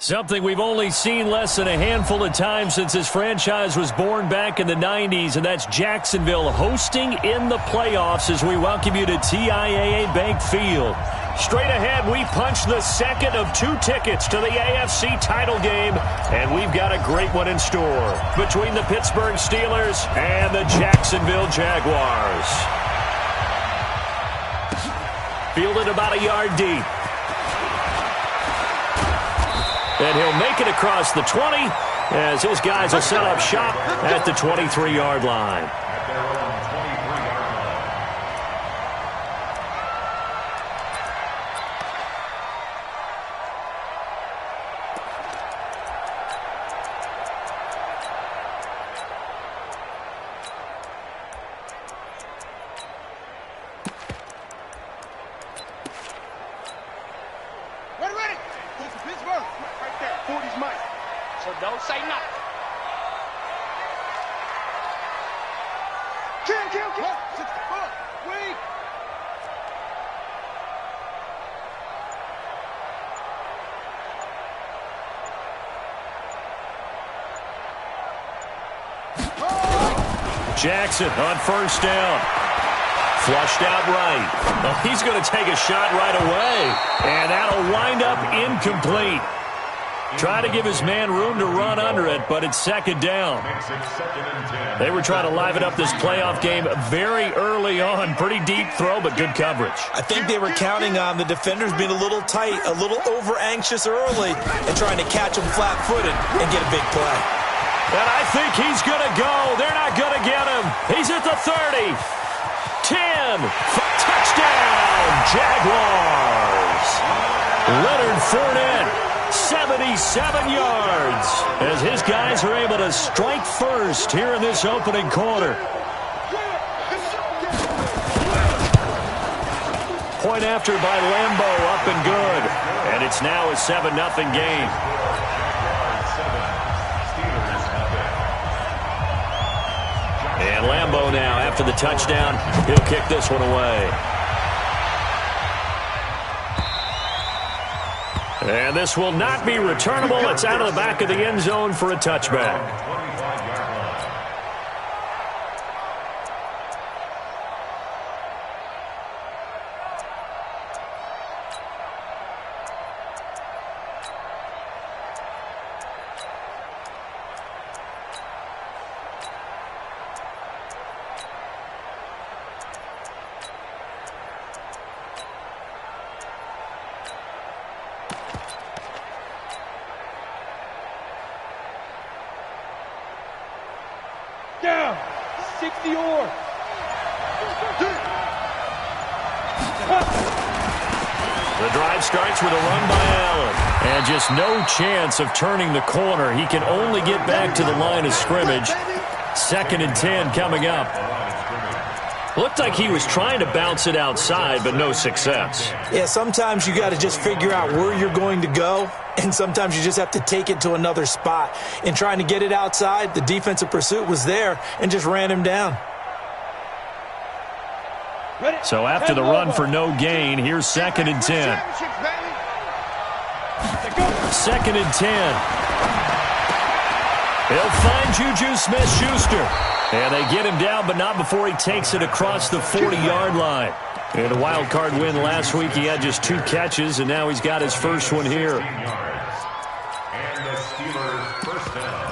Something we've only seen less than a handful of times since this franchise was born back in the 90s, and that's Jacksonville hosting in the playoffs as we welcome you to TIAA Bank Field. Straight ahead, we punch the second of 2 tickets to the AFC title game, and we've got a great one in store between the Pittsburgh Steelers and the Jacksonville Jaguars. Fielded about a yard deep. And he'll make it across the 20 as his guys will set up shop at the 23-yard line. Jackson on first down. Flushed out right. Well, he's going to take a shot right away. And that'll wind up incomplete. Trying to give his man room to run under it, but it's second down. They were trying to liven up this playoff game very early on. Pretty deep throw, but good coverage. I think they were counting on the defenders being a little tight, a little over-anxious early, and trying to catch them flat-footed and get a big play. And I think he's going to go. They're not going to get him. He's at the 30. 10. Touchdown, Jaguars. Leonard Fournette. 77 yards as his guys are able to strike first here in this opening quarter. Point after by Lambo, up and good. And it's now a 7-0 game. And Lambo now, after the touchdown, he'll kick this one away. And this will not be returnable. It's out of the back of the end zone for a touchback. Down, 60 or. The drive starts with a run by Allen. And just no chance of turning the corner. He can only get back to the line of scrimmage. 2nd and 10 coming up. Looked like he was trying to bounce it outside, but no success. Yeah, sometimes you got to just figure out where you're going to go, and sometimes you just have to take it to another spot. In trying to get it outside, the defensive pursuit was there and just ran him down. So after the run for no gain, here's 2nd and 10. 2nd and 10. They'll find Juju Smith-Schuster. And they get him down, but not before he takes it across the 40-yard line. In a wild card win last week, he had just 2 catches, and now he's got his first one here. And the Steelers first down.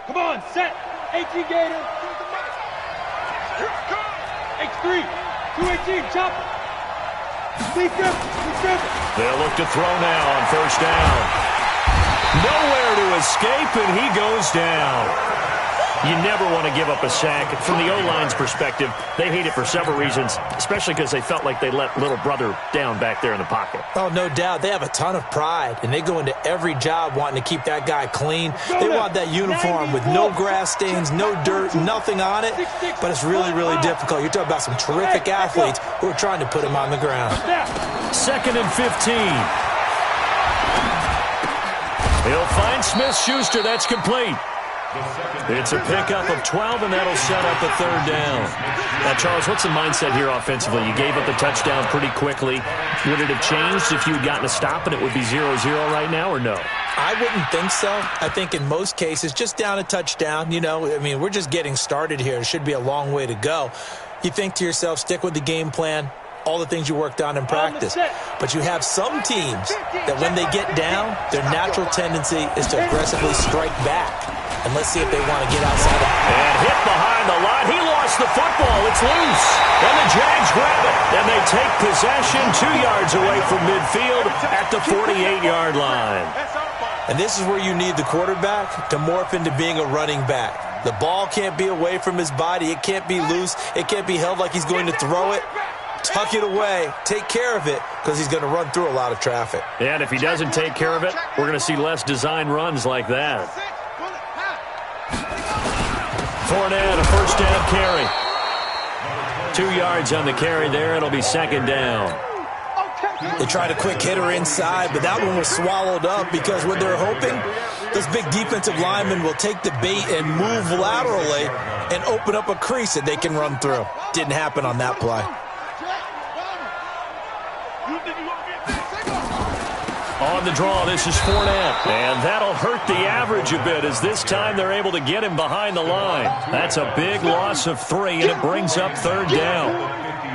Come on, set. 18 Gator. H3. 218. Chop it. They'll look to throw now on first down. Nowhere to escape, and he goes down. You never want to give up a sack. From the O-line's perspective, they hate it for several reasons, especially because they felt like they let little brother down back there in the pocket. Oh, no doubt. They have a ton of pride, and they go into every job wanting to keep that guy clean. They want that uniform with no grass stains, no dirt, nothing on it, but it's really, really difficult. You're talking about some terrific athletes who are trying to put him on the ground. 2nd and 15. He'll find Smith-Schuster. That's complete. It's a pickup of 12, and that'll set up a third down. Now, Charles, what's the mindset here offensively? You gave up the touchdown pretty quickly. Would it have changed if you had gotten a stop and it would be 0-0 right now, or no? I wouldn't think so. I think in most cases, just down a touchdown, we're just getting started here. It should be a long way to go. You think to yourself, stick with the game plan, all the things you worked on in practice. But you have some teams that when they get down, their natural tendency is to aggressively strike back. And let's see if they want to get outside of it. And hit behind the line. He lost the football. It's loose. And the Jags grab it. And they take possession 2 yards away from midfield at the 48-yard line. And this is where you need the quarterback to morph into being a running back. The ball can't be away from his body. It can't be loose. It can't be held like he's going to throw it. Tuck it away. Take care of it because he's going to run through a lot of traffic. And if he doesn't take care of it, we're going to see less design runs like that. Fournette, a first down carry. 2 yards on the carry there. It'll be second down. They tried a quick hitter inside, but that one was swallowed up because what they're hoping, those big defensive linemen will take the bait and move laterally and open up a crease that they can run through. Didn't happen on that play. On the draw, this is Fournette. And that'll hurt the average a bit as this time they're able to get him behind the line. That's a big loss of 3, and it brings up third down.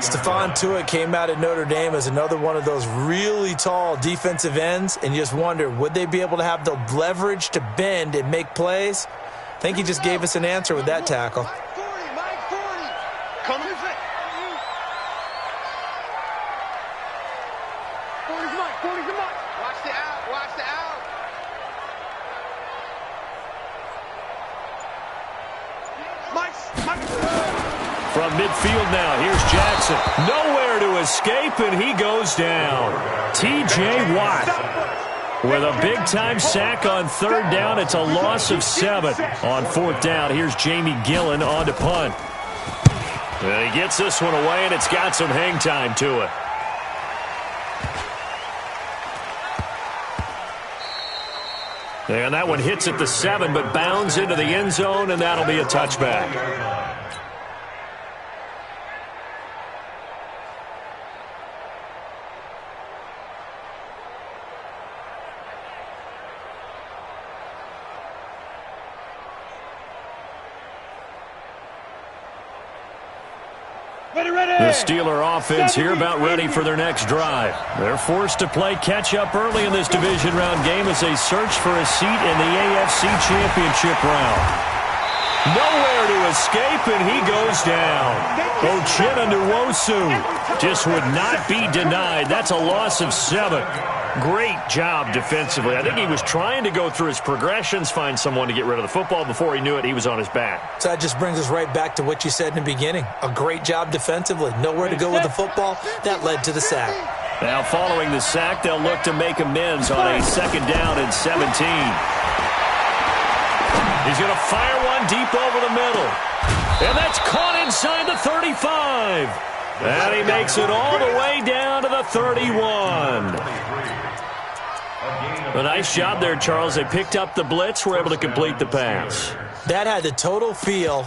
Stephon Tuitt came out of Notre Dame as another one of those really tall defensive ends, and you just wonder, would they be able to have the leverage to bend and make plays? I think he just gave us an answer with that tackle. From midfield now, here's Jackson. Nowhere to escape, and he goes down. T.J. Watt with a big-time sack on third down. It's a loss of 7 on fourth down. Here's Jamie Gillen on to punt. And he gets this one away, and it's got some hang time to it. And that one hits at the 7, but bounds into the end zone, and that'll be a touchback. The Steeler offense here about ready for their next drive. They're forced to play catch-up early in this division round game as they search for a seat in the AFC Championship round. Nowhere to escape, and he goes down. Uchenna Nwosu just would not be denied. That's a loss of 7. Great job defensively. I think he was trying to go through his progressions, find someone to get rid of the football. Before he knew it, he was on his back. So that just brings us right back to what you said in the beginning. A great job defensively. Nowhere to go with the football. That led to the sack. Now following the sack, they'll look to make amends on a second down and 17. He's going to fire one deep over the middle. And that's caught inside the 35. And he makes it all the way down to the 31. A nice job there, Charles. They picked up the blitz, were able to complete the pass. That had the total feel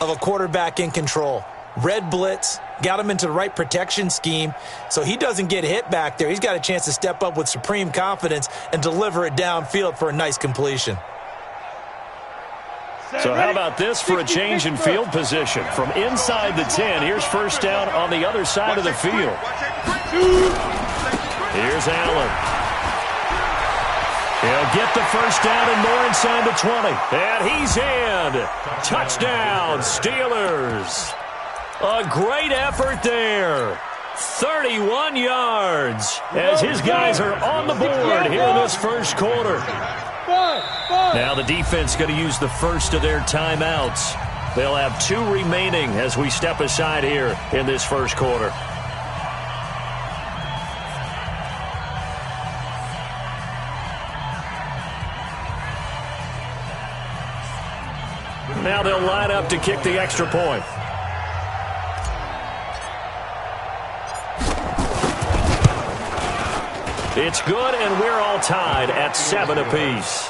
of a quarterback in control. Red blitz, got him into the right protection scheme, so he doesn't get hit back there. He's got a chance to step up with supreme confidence and deliver it downfield for a nice completion. So how about this for a change in field position? From inside the 10, here's first down on the other side of the field. Here's Allen. He'll get the first down and more inside the 20. And he's in. Touchdown, Steelers. A great effort there. 31 yards as his guys are on the board here in this first quarter. Now the defense going to use the first of their timeouts. They'll have 2 remaining as we step aside here in this first quarter. Now they'll line up to kick the extra point. It's good, and we're all tied at 7 apiece.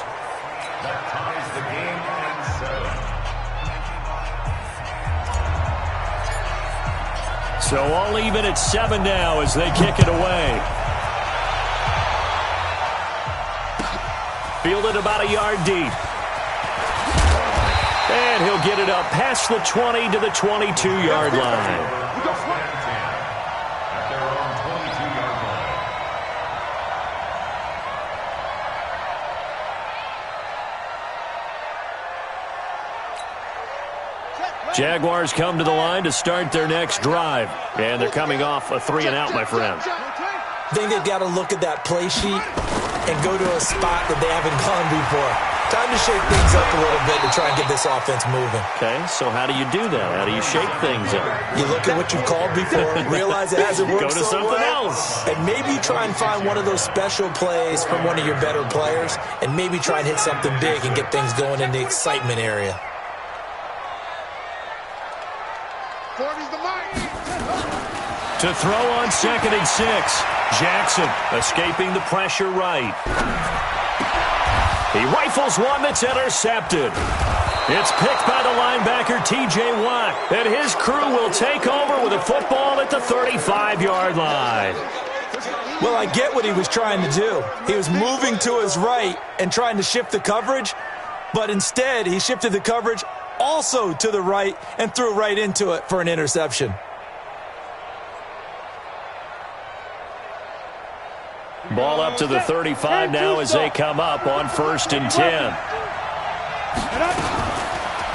That ties the game at 7. So all even at 7 now as they kick it away. Fielded about a yard deep. And he'll get it up past the 20 to the 22-yard line. At their own 22-yard line. Jaguars come to the line to start their next drive. And they're coming off a 3-and-out, my friend. I think they've got to look at that play sheet and go to a spot that they haven't gone before. Time to shake things up a little bit to try and get this offense moving. Okay, so how do you do that? How do you shake things up? You look at what you've called before, realize it hasn't worked Go to so something well, else. and maybe try and find one of those special plays from one of your better players, and maybe try and hit something big and get things going in the excitement area. To throw on 2nd and 6. Jackson escaping the pressure right. He rifles one that's intercepted. It's picked by the linebacker, T.J. Watt. And his crew will take over with a football at the 35-yard line. Well, I get what he was trying to do. He was moving to his right and trying to shift the coverage, but instead he shifted the coverage also to the right and threw right into it for an interception. Ball up to the 35 now as they come up on 1st and 10.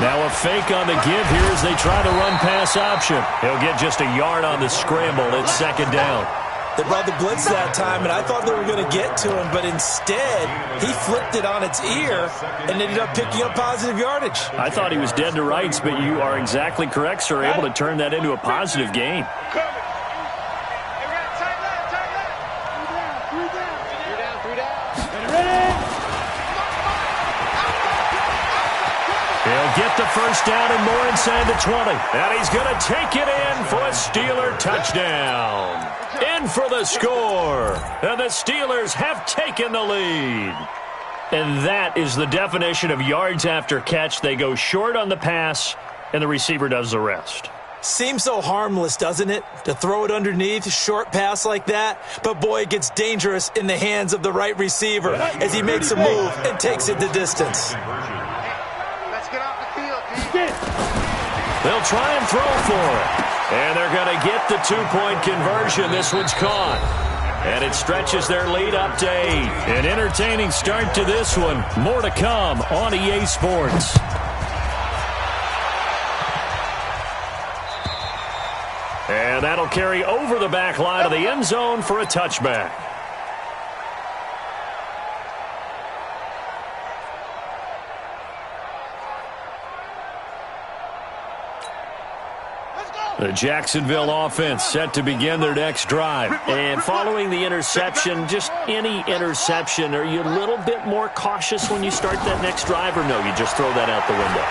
Now a fake on the give here as they try the run-pass option. He'll get just a yard on the scramble. It's 2nd down. They brought the blitz that time, and I thought they were going to get to him, but instead he flipped it on its ear and ended up picking up positive yardage. I thought he was dead to rights, but you are exactly correct, sir. Able to turn that into a positive gain. He'll get the 1st down and more inside the 20. And he's going to take it in for a Steeler touchdown. In for the score. And the Steelers have taken the lead. And that is the definition of yards after catch. They go short on the pass, and the receiver does the rest. Seems so harmless, doesn't it, to throw it underneath, short pass like that? But, boy, it gets dangerous in the hands of the right receiver as he makes a move and takes it the distance. They'll try and throw for it. And they're going to get the 2-point conversion. This one's caught. And it stretches their lead up to 8. An entertaining start to this one. More to come on EA Sports. And that'll carry over the back line of the end zone for a touchback. The Jacksonville offense set to begin their next drive. And following the interception, just any interception, are you a little bit more cautious when you start that next drive, or no, you just throw that out the window?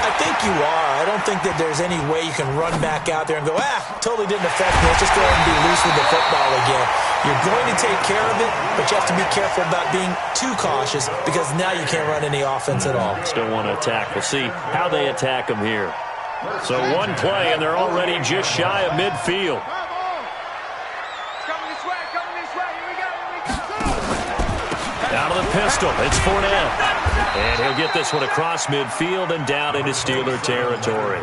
I think you are. I don't think that there's any way you can run back out there and go, totally didn't affect me. Let's just go ahead and be loose with the football again. You're going to take care of it, but you have to be careful about being too cautious because now you can't run any offense at all. Still want to attack. We'll see how they attack them here. So one play, and they're already just shy of midfield. Out of the pistol, it's Fournette. And he'll get this one across midfield and down into Steeler territory.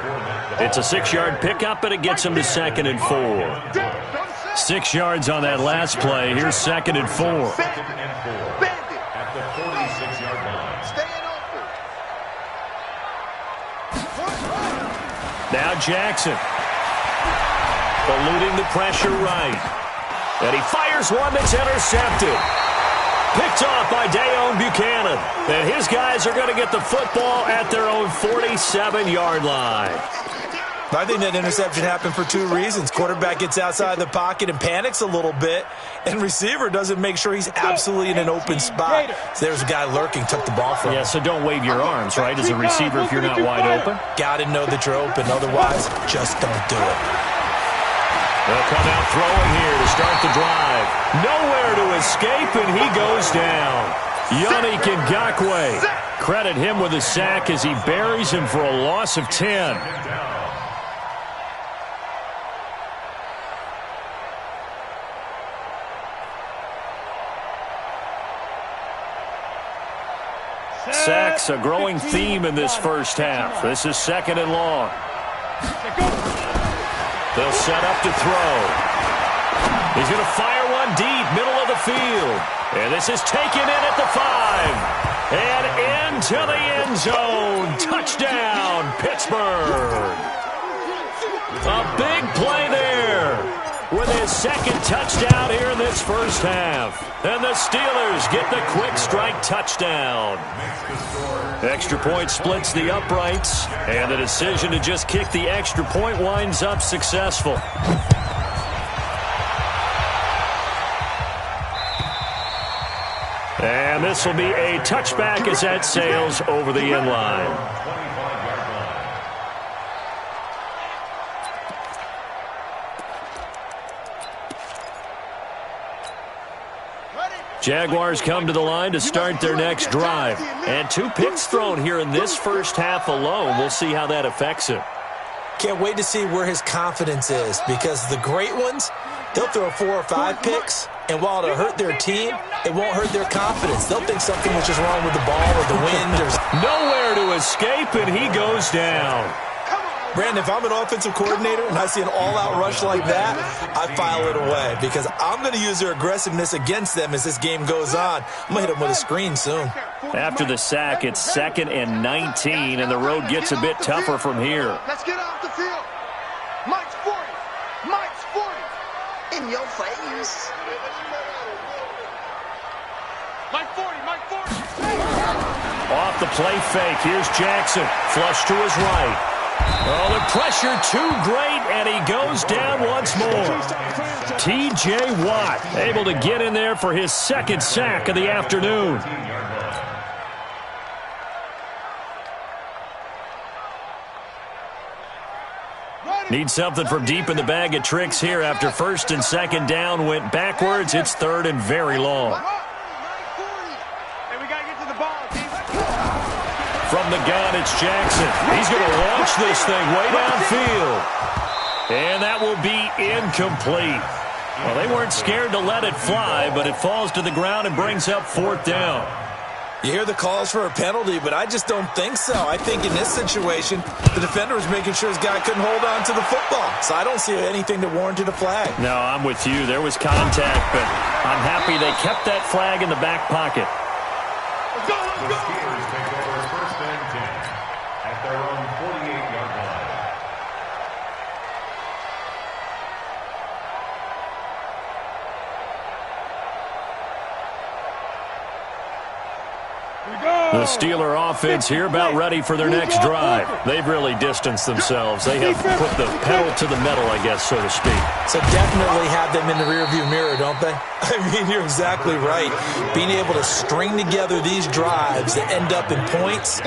It's a 6-yard pickup, and it gets him to 2nd and 4. 6 yards on that last play. Here's 2nd and 4. At the 46-yard line. Now Jackson. Eluding the pressure right. And he fires one that's intercepted. Picked off by Dayon Buchanan. And his guys are going to get the football at their own 47-yard line. I think that interception happened for 2 reasons. Quarterback gets outside the pocket and panics a little bit, and receiver doesn't make sure he's absolutely in an open spot. So there's a guy lurking, took the ball from him. Yeah, so don't wave your arms, right, as a receiver if you're not wide open. Got to know that you're open. Otherwise, just don't do it. They'll come out throwing here to start the drive. Nowhere to escape, and he goes down. Yannick Ngakoue. Credit him with a sack as he buries him for a loss of 10. Sacks, a growing theme in this first half. This is 2nd and long. They'll set up to throw. He's going to fire one deep, middle of the field. And this is taken in at the 5. And into the end zone. Touchdown, Pittsburgh. A big play there with his 2nd touchdown here in this first half. And the Steelers get the quick strike touchdown. Extra point splits the uprights, and the decision to just kick the extra point winds up successful. And this will be a touchback as that sails over the end line. Jaguars come to the line to start their next drive. And 2 picks thrown here in this first half alone. We'll see how that affects him. Can't wait to see where his confidence is, because the great ones, they'll throw 4 or 5 picks, and while it'll hurt their team, it won't hurt their confidence. They'll think something was just wrong with the ball or the wind. Nowhere to escape, and he goes down. Brandon, if I'm an offensive coordinator and I see an all-out rush like that, I file it away, because I'm going to use their aggressiveness against them as this game goes on. I'm going to hit them with a screen soon. After the sack, it's 2nd and 19, and the road gets a bit tougher from here. Let's get off the field. Mike's 40. Mike's 40. In your face. Mike 40, Mike 40. Off the play fake, here's Jackson. Flush to his right. Oh, the pressure too great, and he goes down once more. T.J. Watt able to get in there for his 2nd sack of the afternoon. Need something from deep in the bag of tricks here after 1st and 2nd down went backwards. It's 3rd and very long. From the gun, it's Jackson. He's going to launch this thing way downfield. And that will be incomplete. Well, they weren't scared to let it fly, but it falls to the ground and brings up 4th down. You hear the calls for a penalty, but I just don't think so. I think in this situation, the defender was making sure his guy couldn't hold on to the football. So I don't see anything that warranted a flag. No, I'm with you. There was contact, but I'm happy they kept that flag in the back pocket. The Steelers take over 1st and 10 at their own 48-yard line. The Steeler offense here about ready for their next drive. They've really distanced themselves. They have put the pedal to the metal, I guess, so to speak. So definitely have them in the rearview mirror, don't they? I mean, you're exactly right. Being able to string together these drives that end up in points,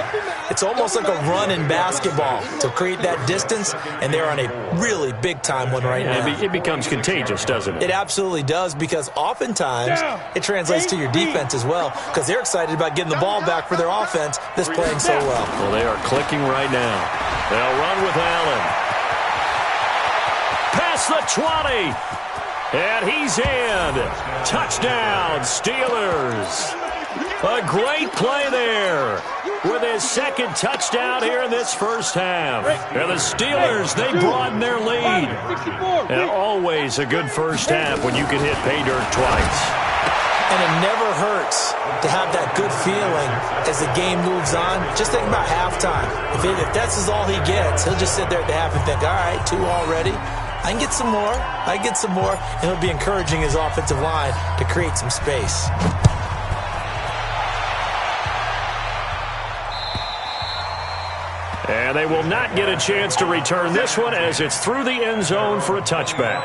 it's almost like a run in basketball to create that distance, and they're on a really big-time one right now. It becomes contagious, doesn't it? It absolutely does, because oftentimes it translates to your defense as well, because they're excited about getting the ball back for their offense that's playing so well. Well, they are clicking right now. They'll run with Allen. Past the 20. And he's in. Touchdown, Steelers. A great play there with his 2nd touchdown here in this first half. And the Steelers, they broaden their lead. And always a good first half when you can hit pay dirt twice. And it never hurts to have that good feeling as the game moves on. Just think about halftime. If that's all he gets, he'll just sit there at the half and think, all right, 2 already. I can get some more. I can get some more. And he'll be encouraging his offensive line to create some space. And they will not get a chance to return this one as it's through the end zone for a touchback.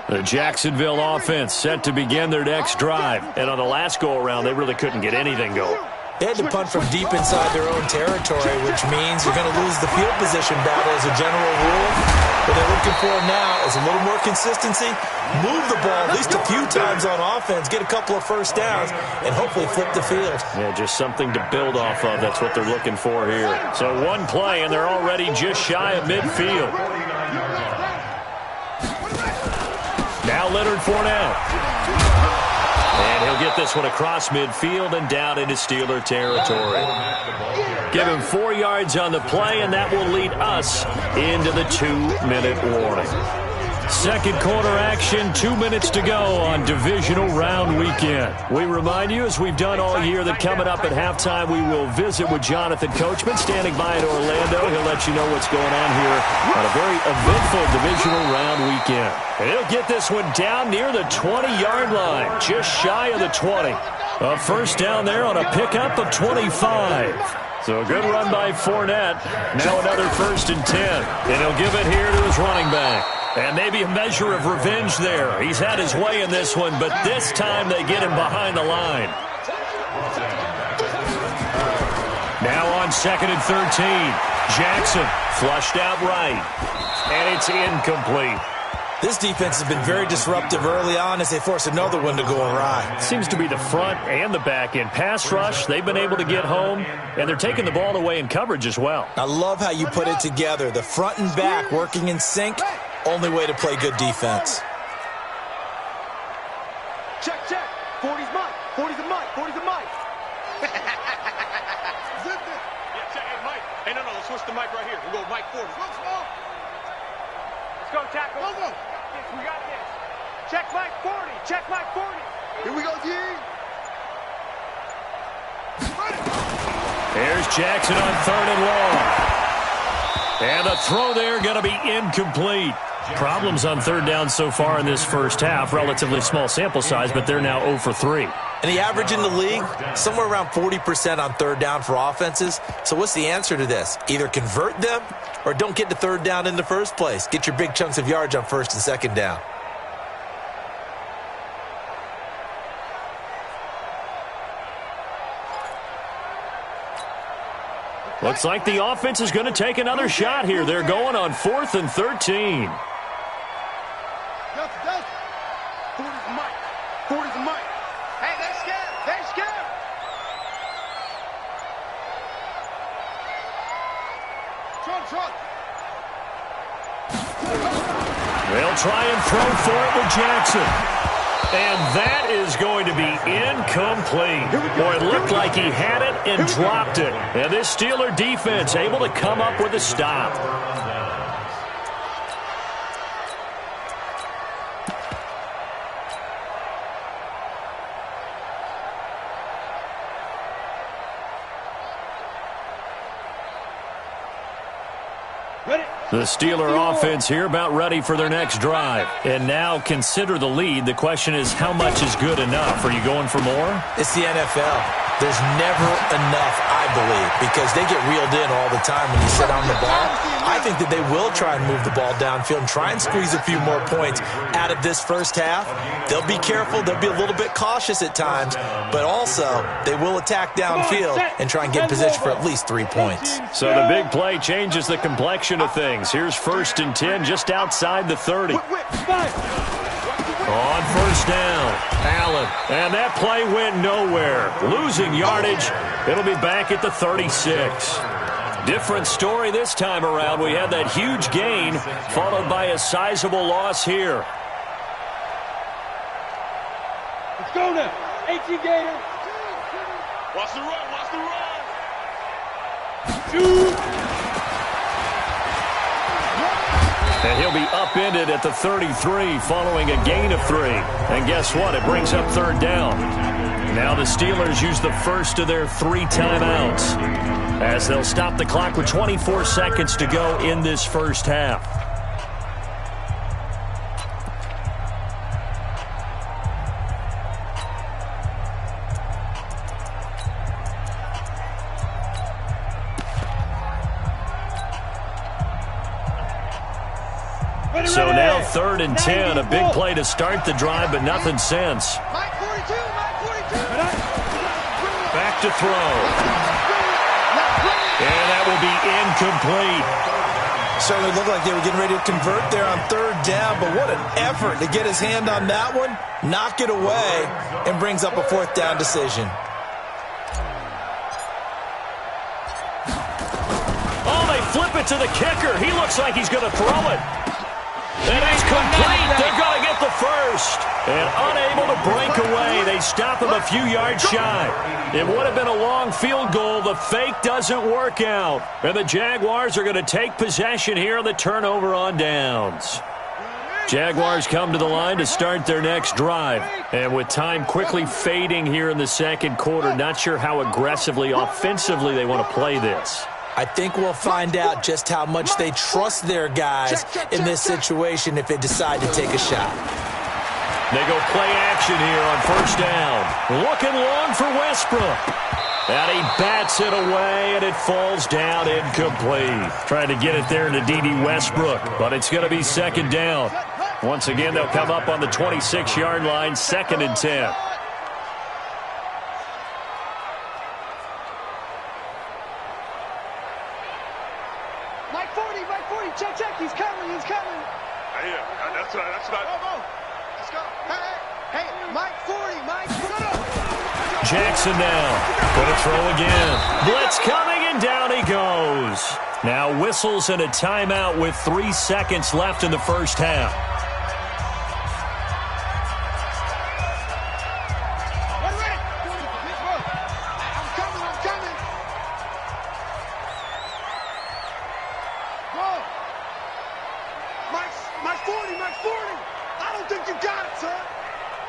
The Jacksonville offense set to begin their next drive. And on the last go-around, they really couldn't get anything going. They had to punt from deep inside their own territory, which means you're going to lose the field position battle as a general rule. What they're looking for now is a little more consistency, move the ball at least a few times on offense, get a couple of first downs, and hopefully flip the field. Yeah, just something to build off of. That's what they're looking for here. So one play, and they're already just shy of midfield. Now Leonard Fournette. And he'll get this one across midfield and down into Steeler territory. Give him 4 yards on the play, and that will lead us into the 2-minute warning. Second quarter action, 2 minutes to go on divisional round weekend. We remind you, as we've done all year, that coming up at halftime, we will visit with Jonathan Coachman standing by in Orlando. He'll let you know what's going on here on a very eventful divisional round weekend. And he'll get this one down near the 20-yard line, just shy of the 20. A first down there on a pickup of 25. So a good run by Fournette. Now another 1st and 10. And he'll give it here to his running back. And maybe a measure of revenge there. He's had his way in this one, but this time they get him behind the line. Now on 2nd and 13. Jackson flushed out right. And it's incomplete. This defense has been very disruptive early on as they force another one to go awry. Seems to be the front and the back end. Pass rush, they've been able to get home, and they're taking the ball away in coverage as well. I love how you put it together. The front and back working in sync. Only way to play good defense. Check, check. 40's Mike. 40's a Mike. 40's a Mike. Yeah, check. Hey, Mike. Hey, no, let's switch the mic right here. We'll go Mike 40. Let's go, tackle. Go. We got this. Check Mike 40. Check Mike 40. Here we go, D. Here's Jackson on 3rd and long. And the throw there going to be incomplete. Problems on 3rd down so far in this first half. Relatively small sample size, but they're now 0 for 3. And the average in the league, somewhere around 40% on 3rd down for offenses. So what's the answer to this? Either convert them or don't get to 3rd down in the first place. Get your big chunks of yards on 1st and 2nd down. Looks like the offense is going to take another shot here. They're going on 4th and 13. 40's Mike. 40's a Mike. Hey, they're scared. They're scared. Trot. They'll try and throw for it with Jackson. And that is going to be incomplete. Boy, it looked like he had it and dropped it. And this Steeler defense able to come up with a stop. The Steeler offense here about ready for their next drive. And now consider the lead. The question is, how much is good enough? Are you going for more? It's the NFL. There's never enough, I believe, because they get reeled in all the time when you sit on the ball. I think that they will try and move the ball downfield and try and squeeze a few more points out of this first half. They'll be careful. They'll be a little bit cautious at times, but also they will attack downfield and try and get in position for at least 3 points. So the big play changes the complexion of things. Here's 1st and 10 just outside the 30. On 1st down, Allen. And that play went nowhere. Losing yardage. It'll be back at the 36. Different story this time around. We had that huge gain followed by a sizable loss here. Let's go now. 18 Gator. Watch the run. Watch the run. 2. And he'll be upended at the 33 following a gain of 3. And guess what? It brings up 3rd down. Now the Steelers use the first of their 3 timeouts as they'll stop the clock with 24 seconds to go in this first half. So now 3rd and 10, a big play to start the drive, but nothing since. Mike 42, Mike 42. Back to throw. And that will be incomplete. Certainly looked like they were getting ready to convert there on 3rd down, but what an effort to get his hand on that one, knock it away, and brings up a 4th down decision. Oh, they flip it to the kicker. He looks like he's going to throw it. And it's complete. They're going to get the first. And unable to break away, they stop him a few yards shy. It would have been a long field goal. The fake doesn't work out. And the Jaguars are going to take possession here on the turnover on downs. Jaguars come to the line to start their next drive. And with time quickly fading here in the second quarter, not sure how aggressively, offensively they want to play this. I think we'll find out just how much they trust their guys in this situation if they decide to take a shot. They go play action here on 1st down. Looking long for Westbrook. And he bats it away, and it falls down incomplete. Trying to get it there to D.D. Westbrook, but it's going to be 2nd down. Once again, they'll come up on the 26-yard line, 2nd and 10. Mike 40, check, he's coming. Yeah, that's right. Go. Let's go. Hey, Mike 40, Mike. Jackson now. Gonna throw again. Blitz coming, and down he goes. Now whistles and a timeout with 3 seconds left in the first half. Mike 40. I don't think you got it, sir.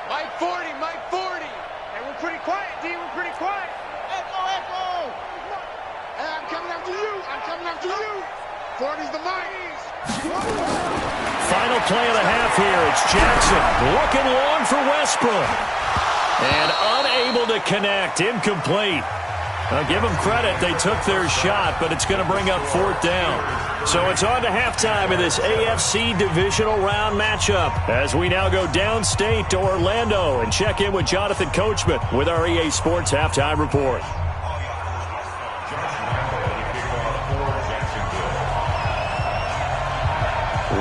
Mike 40. Hey, we're pretty quiet, D. We're pretty quiet. Echo. Hey, I'm coming after you. 40's the mic. Final play of the half here. It's Jackson looking long for Westbrook. And unable to connect. Incomplete. I'll give them credit. They took their shot, but it's going to bring up 4th down. So it's on to halftime in this AFC divisional round matchup as we now go downstate to Orlando and check in with Jonathan Coachman with our EA Sports Halftime Report.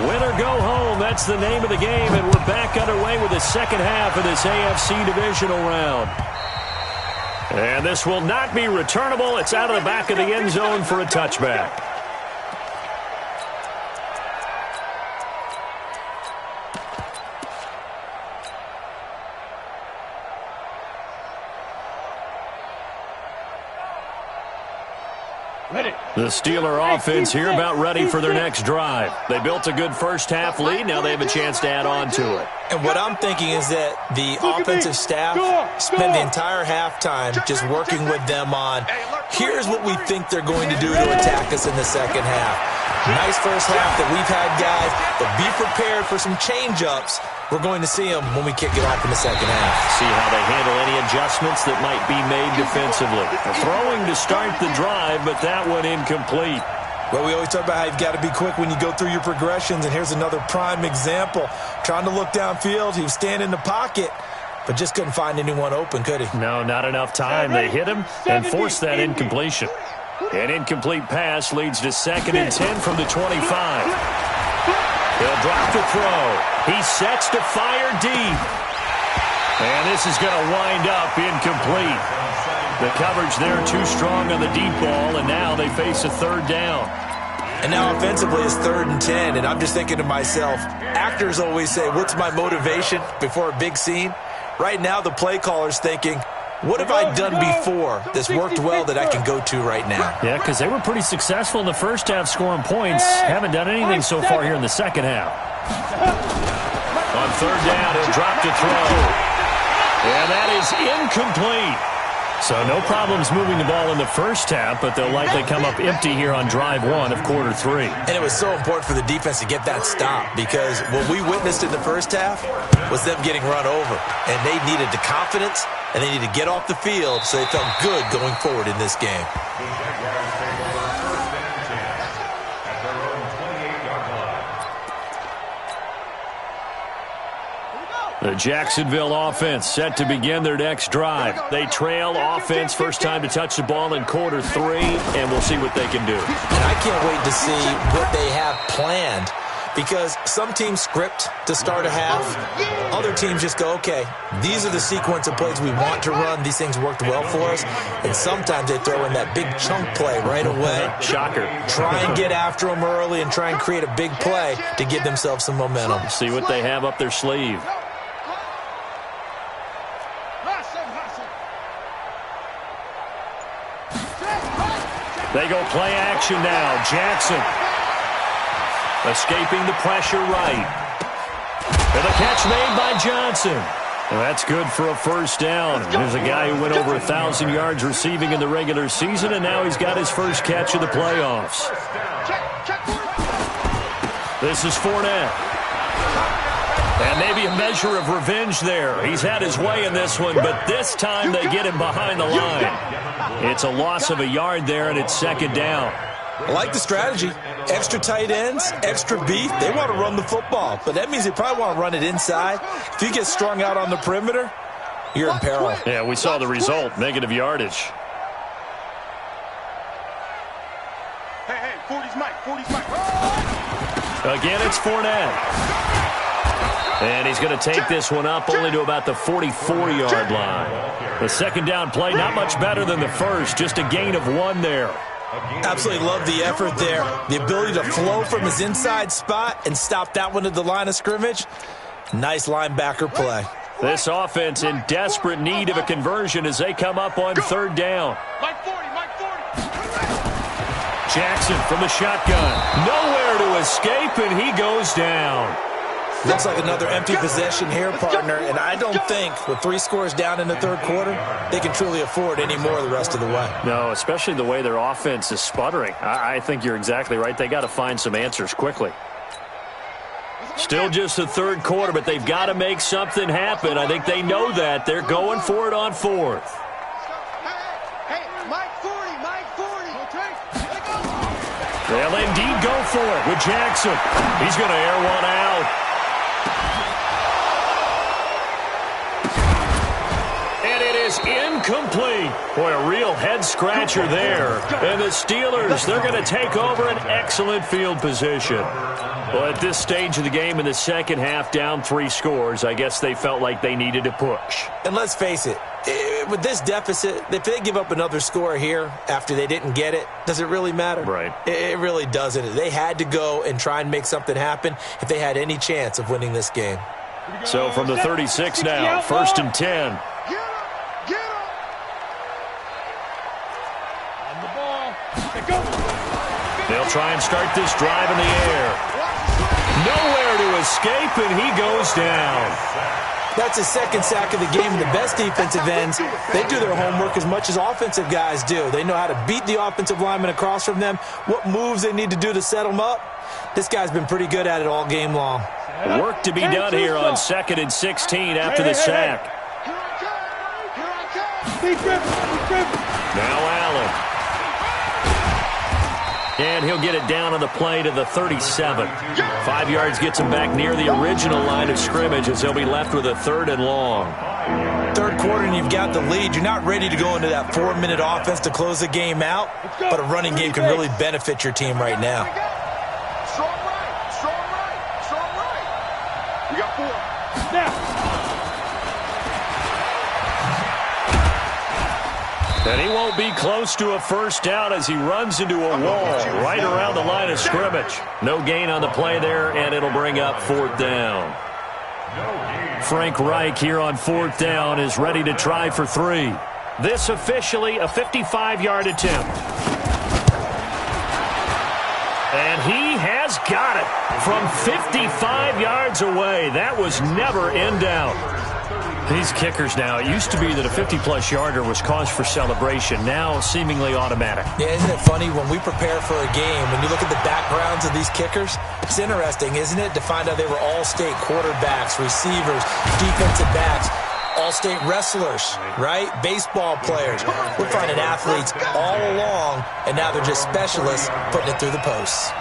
Win or go home, that's the name of the game, and we're back underway with the second half of this AFC divisional round. And this will not be returnable. It's out of the back of the end zone for a touchback. The Steeler offense here about ready for their next drive. They built a good first half lead. Now they have a chance to add on to it. And what I'm thinking is that the offensive staff spend the entire halftime just working with them on, here's what we think they're going to do to attack us in the second half. Nice first half that we've had, guys, but be prepared for some change-ups. We're going to see them when we kick it off in the second half. See how they handle any adjustments that might be made defensively. Throwing to start the drive, but that one incomplete. Well, we always talk about how you've got to be quick when you go through your progressions, and here's another prime example. Trying to look downfield, he was standing in the pocket, but just couldn't find anyone open, could he? No, not enough time. They hit him and forced that incompletion. An incomplete pass leads to 2nd and 10 from the 25. He'll drop the throw. He sets to fire deep. And this is going to wind up incomplete. The coverage there too strong on the deep ball, and now they face a 3rd down. And now offensively it's 3rd and 10, and I'm just thinking to myself, actors always say, what's my motivation before a big scene? Right now the play caller's thinking, what have I done before that's worked well that I can go to right now? Yeah, because they were pretty successful in the first half scoring points. Haven't done anything so far here in the second half. On 3rd down, he'll drop to throw. And that is incomplete. So no problems moving the ball in the first half, but they'll likely come up empty here on drive 1 of quarter 3. And it was so important for the defense to get that stop, because what we witnessed in the first half was them getting run over. And they needed the confidence, and they needed to get off the field so they felt good going forward in this game. The Jacksonville offense set to begin their next drive. They trail offense, first time to touch the ball in quarter 3, and we'll see what they can do. And I can't wait to see what they have planned, because some teams script to start a half. Other teams just go, okay, these are the sequence of plays we want to run. These things worked well for us. And sometimes they throw in that big chunk play right away. Shocker. Try and get after them early and try and create a big play to give themselves some momentum. See what they have up their sleeve. They go play action now. Jackson escaping the pressure right. And the catch made by Johnson. Well, that's good for a first down. There's a guy who went over 1,000 yards receiving in the regular season, and now he's got his first catch of the playoffs. This is Fournette. And maybe a measure of revenge there. He's had his way in this one, but this time they get him behind the line. It's a loss of a yard there, and it's second down. I like the strategy. Extra tight ends, extra beef. They want to run the football, but that means they probably want to run it inside. If you get strung out on the perimeter, you're in peril. Yeah, we saw the result, negative yardage. Hey, 40's Mike, 40's Mike. Again, it's Fournette. And he's going to take this one up only to about the 44-yard line. The second down play, not much better than the first, just a gain of 1 there. Absolutely love the effort there. The ability to flow from his inside spot and stop that one at the line of scrimmage. Nice linebacker play. This offense in desperate need of a conversion as they come up on third down. Mike 40, Mike 40. Jackson from the shotgun. Nowhere to escape, and he goes down. Looks like another empty possession here, partner, and I don't think with 3 scores down in the third quarter, they can truly afford any more the rest of the way. No, especially the way their offense is sputtering. I think you're exactly right. They got to find some answers quickly. Still just the third quarter, but they've got to make something happen. I think they know that. They're going for it on fourth. Hey, Mike 40, Mike 40. They'll indeed go for it with Jackson. He's going to air one out. Incomplete. Boy, a real head-scratcher there. And the Steelers, they're going to take over an excellent field position. Well, at this stage of the game in the second half, down 3 scores, I guess they felt like they needed to push. And let's face it, with this deficit, if they give up another score here after they didn't get it, does it really matter? Right. It really doesn't. They had to go and try and make something happen if they had any chance of winning this game. So from the 36 now, 1st and 10. They'll try and start this drive in the air. Nowhere to escape, and he goes down. That's his second sack of the game. The best defensive ends, they do their homework as much as offensive guys do. They know how to beat the offensive lineman across from them, what moves they need to do to set them up. This guy's been pretty good at it all game long. Work to be done here on 2nd and 16 after the sack. Now Allen. And he'll get it down on the play to the 37. 5 yards gets him back near the original line of scrimmage as they'll be left with a 3rd and long. Third quarter and you've got the lead. You're not ready to go into that 4-minute offense to close the game out, but a running game can really benefit your team right now. Strong right. We got 4. Now. And he won't be close to a first down as he runs into a wall right around the line of scrimmage. No gain on the play there, and it'll bring up 4th down. Frank Reich here on 4th down is ready to try for 3. This officially a 55-yard attempt. And he has got it from 55 yards away. That was never in doubt. These kickers now, it used to be that a 50-plus yarder was cause for celebration. Now seemingly automatic. Yeah, isn't it funny when we prepare for a game, when you look at the backgrounds of these kickers, it's interesting, isn't it, to find out they were all-state quarterbacks, receivers, defensive backs, all-state wrestlers, right? Baseball players. We're finding athletes all along, and now they're just specialists putting it through the posts.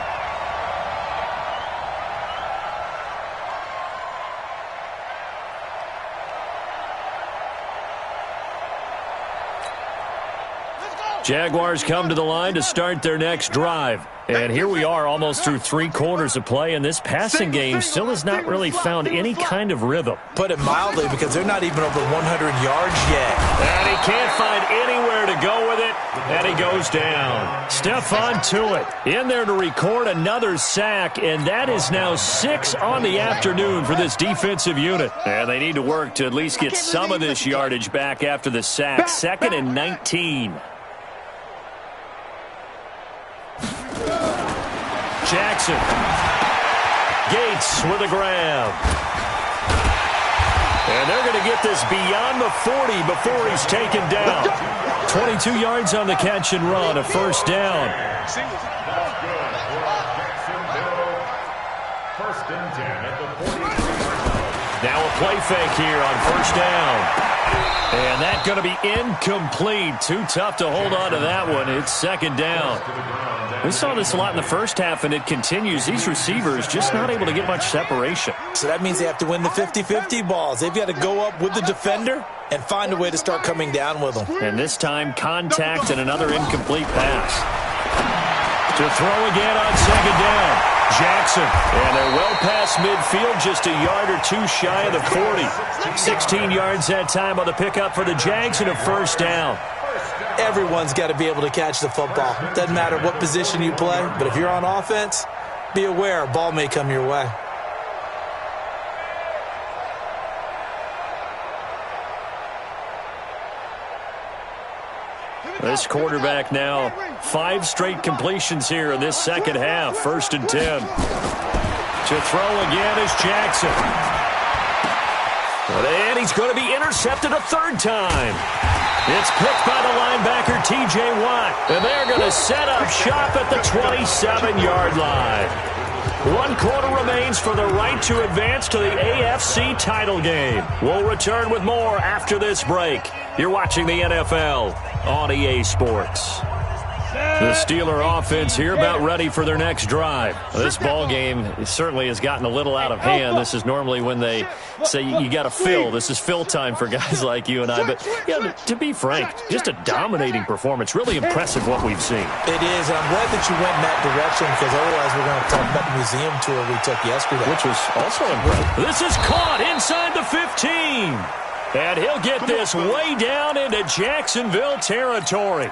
Jaguars come to the line to start their next drive. And here we are almost through 3 quarters of play, and this passing game still has not really found any kind of rhythm. Put it mildly, because they're not even over 100 yards yet. And he can't find anywhere to go with it, and he goes down. Stephon Tuitt in there to record another sack, and that is now 6 on the afternoon for this defensive unit. And they need to work to at least get some of this yardage back after the sack. 2nd and 19. Jackson. Gates with a grab. And they're going to get this beyond the 40 before he's taken down. 22 yards on the catch and run, a first down. First and 10 at the 40. Now a play fake here on first down. And that's going to be incomplete. Too tough to hold on to that one. It's 2nd down. We saw this a lot in the first half, and it continues. These receivers just not able to get much separation. So that means they have to win the 50-50 balls. They've got to go up with the defender and find a way to start coming down with them. And this time, contact and another incomplete pass. To throw again on 2nd down. Jackson. And they're well past midfield, just a yard or 2 shy of the 40. 16 yards that time on the pickup for the Jags and a first down. Everyone's got to be able to catch the football. Doesn't matter what position you play, but if you're on offense, be aware a ball may come your way. This quarterback now 5 straight completions here in this second half. 1st and 10. To throw again is Jackson. And he's going to be intercepted a 3rd time. It's picked by the linebacker, T.J. Watt. And they're going to set up shop at the 27-yard line. 1 quarter remains for the right to advance to the AFC title game. We'll return with more after this break. You're watching the NFL on EA Sports. The Steeler offense here about ready for their next drive. This ball game certainly has gotten a little out of hand. This is normally when they say you got to fill. This is fill time for guys like you and I. But to be frank, just a dominating performance. Really impressive what we've seen. It is, and I'm glad that you went in that direction, because otherwise we're going to talk about the museum tour we took yesterday. Which was also impressive. This is caught inside the 15. And he'll get this way down into Jacksonville territory.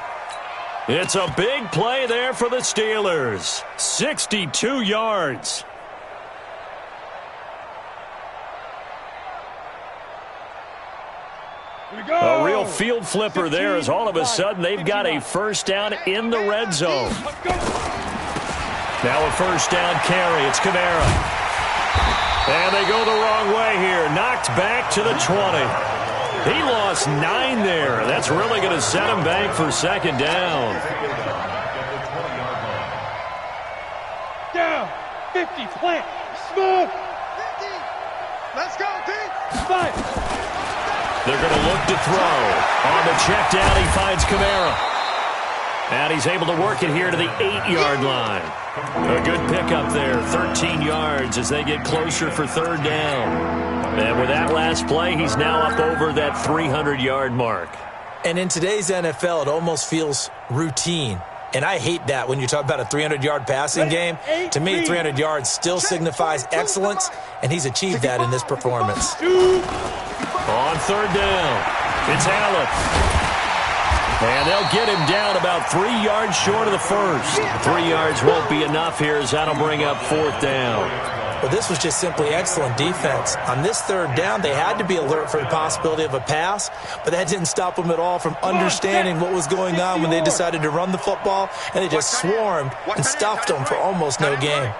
It's a big play there for the Steelers. 62 yards. A real field flipper there, as all of a sudden they've got a first down in the red zone. Now a first down carry. It's Kamara. And they go the wrong way here. Knocked back to the 20. He lost 9 there. That's really going to set him back for 2nd down. Down. 50. Plant. Smooth. 50. Let's go, Pete. 5. They're going to look to throw. On the check down, he finds Kamara. And he's able to work it here to the 8-yard line. A good pickup there. 13 yards as they get closer for 3rd down. And with that last play, he's now up over that 300-yard mark. And in today's NFL, it almost feels routine. And I hate that when you talk about a 300-yard passing game. To me, 300 yards still signifies excellence, and he's achieved that in this performance. On 3rd down, it's Allen. And they'll get him down about 3 yards short of the first. 3 yards won't be enough here, as that'll bring up 4th down. But this was just simply excellent defense. On this 3rd down, they had to be alert for the possibility of a pass, but that didn't stop them at all from understanding what was going on when they decided to run the football, and they just swarmed and stuffed them for almost no gain.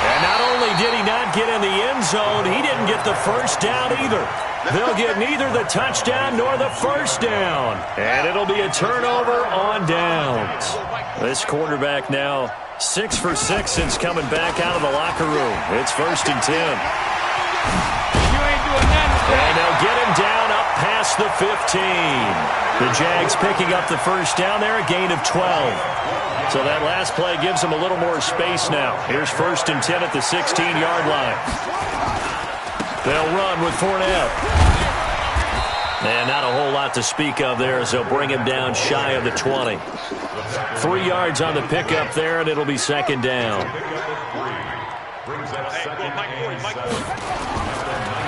And not only did he not get in the end zone, he didn't get the first down either. They'll get neither the touchdown nor the first down. And it'll be a turnover on downs. This quarterback now 6 for 6 since coming back out of the locker room. It's 1st and 10. And they'll get him down up past the 15. The Jags picking up the first down there, a gain of 12. So that last play gives them a little more space now. Here's 1st and 10 at the 16-yard line. They'll run with Fournette. And not a whole lot to speak of there as they'll bring him down shy of the 20. 3 yards on the pickup there, and it'll be second down.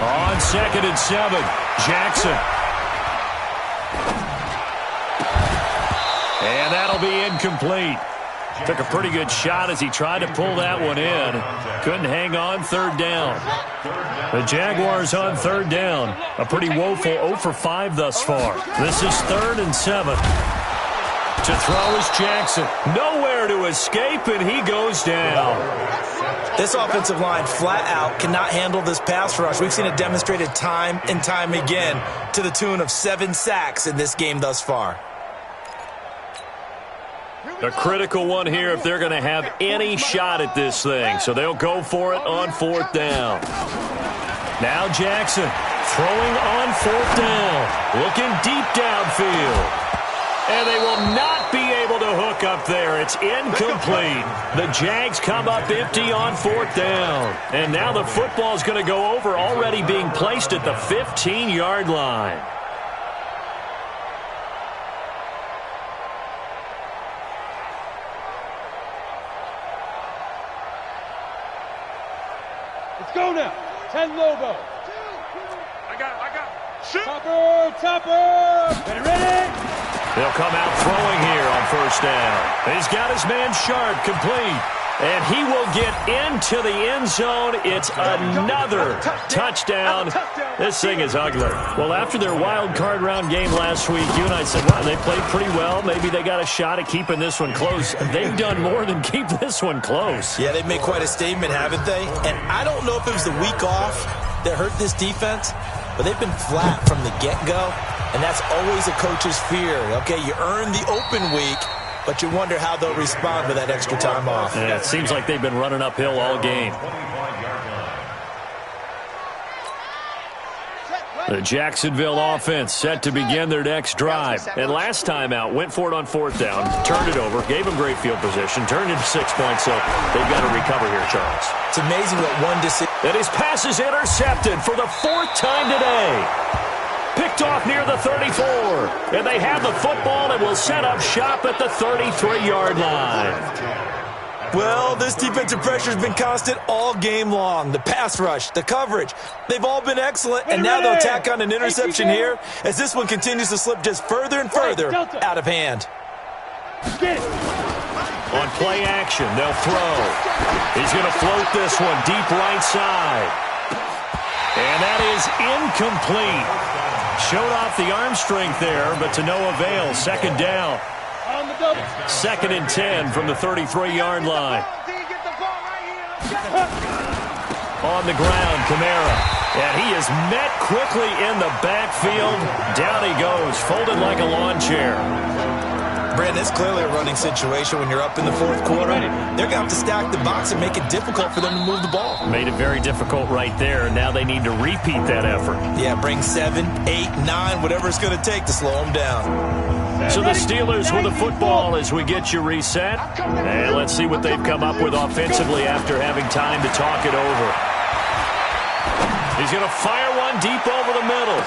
On 2nd and 7, Jackson. And that'll be incomplete. Took a pretty good shot as he tried to pull that one in. Couldn't hang on, 3rd down. The Jaguars on 3rd down. A pretty woeful 0 for 5 thus far. This is 3rd and 7. To throw is Jackson. Nowhere to escape, and he goes down. This offensive line flat out cannot handle this pass rush. We've seen it demonstrated time and time again to the tune of 7 sacks in this game thus far. A critical one here if they're going to have any shot at this thing. So they'll go for it on 4th down. Now Jackson throwing on 4th down. Looking deep downfield. And they will not be able to hook up there. It's incomplete. The Jags come up empty on 4th down. And now the football's going to go over, already being placed at the 15-yard line. Let's go now. 10 Lobo. I got it. Shoot. Topper. Ready? They'll come out throwing here on 1st down. He's got his man Sharp complete. And he will get into the end zone. It's another touchdown. This thing is ugly. Well, after their wild card round game last week, you and I said, wow, they played pretty well. Maybe they got a shot at keeping this one close. They've done more than keep this one close. Yeah, they've made quite a statement, haven't they? And I don't know if it was the week off that hurt this defense, but they've been flat from the get-go. And that's always a coach's fear. Okay, you earn the open week, but you wonder how they'll respond with that extra time off. Yeah, it seems like they've been running uphill all game. The Jacksonville offense set to begin their next drive. And last time out, went for it on 4th down, turned it over, gave them great field position, turned into 6 points, so they've got to recover here, Charles. It's amazing what one decision. And his pass is intercepted for the 4th time today. Picked off near the 34. And they have the football and will set up shop at the 33-yard line. Well, this defensive pressure has been constant all game long. The pass rush, the coverage, they've all been excellent. And now they'll tack on an interception here as this one continues to slip just further and further out of hand. On play action, they'll throw. He's going to float this one deep right side. And that is incomplete. Showed off the arm strength there, but to no avail. 2nd down. 2nd and 10 from the 33-yard line. On the ground, Kamara. And he is met quickly in the backfield. Down he goes, folded like a lawn chair. Brandon, it's clearly a running situation when you're up in the 4th quarter. They're going to have to stack the box and make it difficult for them to move the ball. Made it very difficult right there. Now they need to repeat that effort. Yeah, bring 7, 8, 9, whatever it's going to take to slow them down. So the Steelers with the football as we get you reset. And let's see what they've come up with offensively after having time to talk it over. He's going to fire one deep over the middle.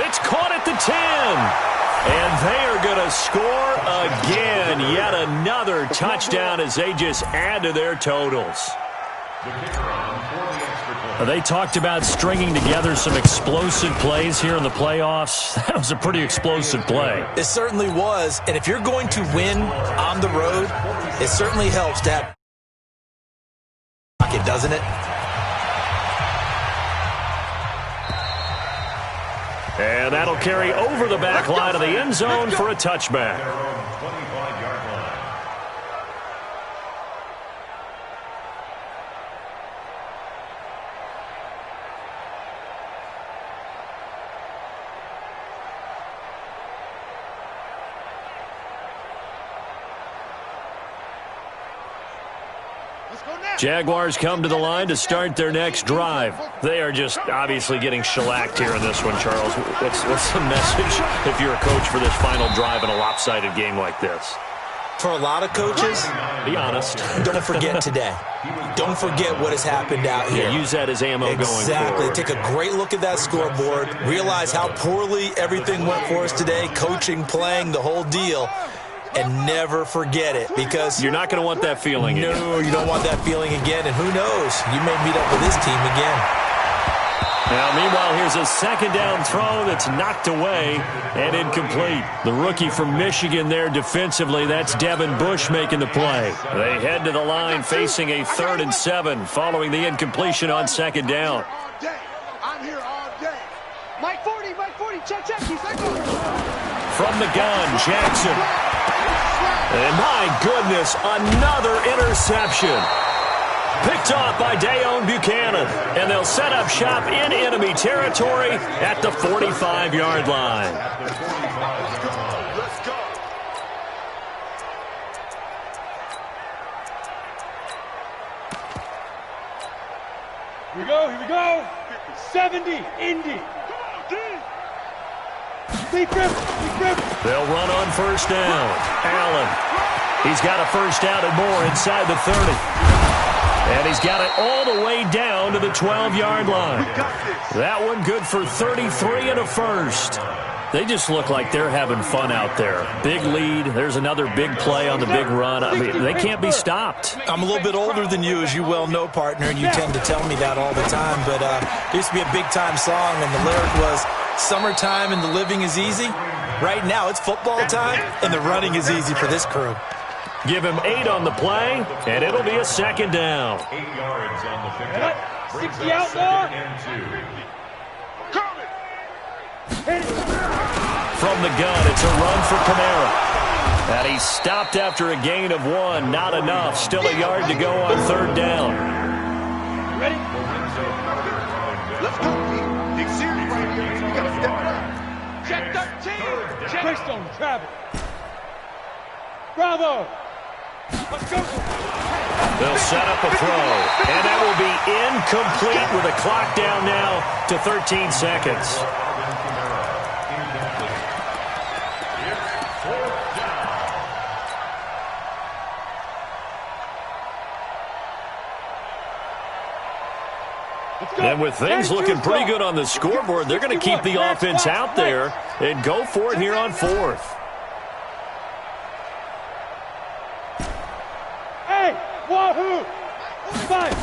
It's caught at the 10. And they are going to score again. Yet another touchdown as they just add to their totals. They talked about stringing together some explosive plays here in the playoffs. That was a pretty explosive play. It certainly was. And if you're going to win on the road, it certainly helps to have pocket, doesn't it? And that'll carry over the back line of the end zone for a touchback. Jaguars come to the line to start their next drive. They are just obviously getting shellacked here in this one, Charles. What's the message if you're a coach for this final drive in a lopsided game like this? For a lot of coaches, be honest, don't forget today. Don't forget what has happened out here. Yeah, use that as ammo going forward. Exactly. Take a great look at that scoreboard. Realize how poorly everything went for us today, coaching, playing, the whole deal. And never forget it, because you're not going to want that feeling again. No, you don't want that feeling again. And who knows? You may meet up with this team again. Now, meanwhile, here's a second down throw that's knocked away and incomplete. The rookie from Michigan there defensively, that's Devin Bush making the play. They head to the line facing a 3rd and 7 following the incompletion on second down. I'm here all day. Mike 40, check. He's like, from the gun, Jackson. And my goodness, another interception. Picked off by Dayon Buchanan. And they'll set up shop in enemy territory at the 45-yard line. Let's go. Here we go. 70, Indy. Deep grip. They'll run on first down. Allen. He's got a first down and more inside the 30. And he's got it all the way down to the 12-yard line. That one good for 33 and a first. They just look like they're having fun out there. Big lead. There's another big play on the big run. I mean, they can't be stopped. I'm a little bit older than you, as you well know, partner, and you tend to tell me that all the time. But there used to be a big-time song, and the lyric was, "Summertime and the living is easy." Right now, it's football time, and the running is easy for this crew. Give him 8 on the play, and it'll be a second down. 8 yards on the pickup. 60 out more. From the gun, it's a run for Kamara. And he's stopped after a gain of 1. Not enough. Still a yard to go on third down. Ready? Let's go, Pete. Big series right here. We got to step up. Check 13. Check. Christ on Travis. Bravo. Let's go. They'll set up a throw. And that will be incomplete with a clock down now to 13 seconds. And with things looking pretty good on the scoreboard, they're going to keep the offense out there and go for it here on 4th. Hey, wahoo! 5.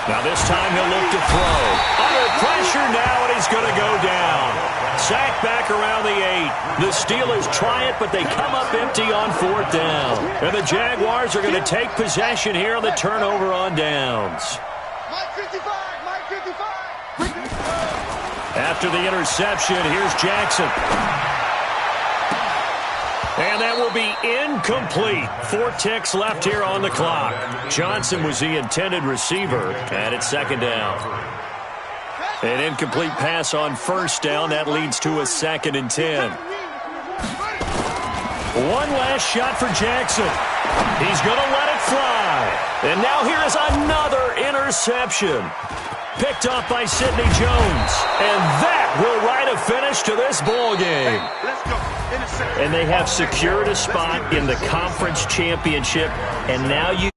Now this time he'll look to throw. Under pressure now, and he's going to go down. Sacked back around the 8. The Steelers try it, but they come up empty on 4th down. And the Jaguars are going to take possession here on the turnover on downs. Mike 55. After the interception, here's Jackson. And that will be incomplete. 4 ticks left here on the clock. Johnson was the intended receiver, and it's second down. An incomplete pass on first down. That leads to a 2nd and 10. One last shot for Jackson. He's going to let it fly. And now here is another interception. Picked off by Sidney Jones. And that will write a finish to this ball game. Let's go. And they have secured a spot in the conference championship. And now you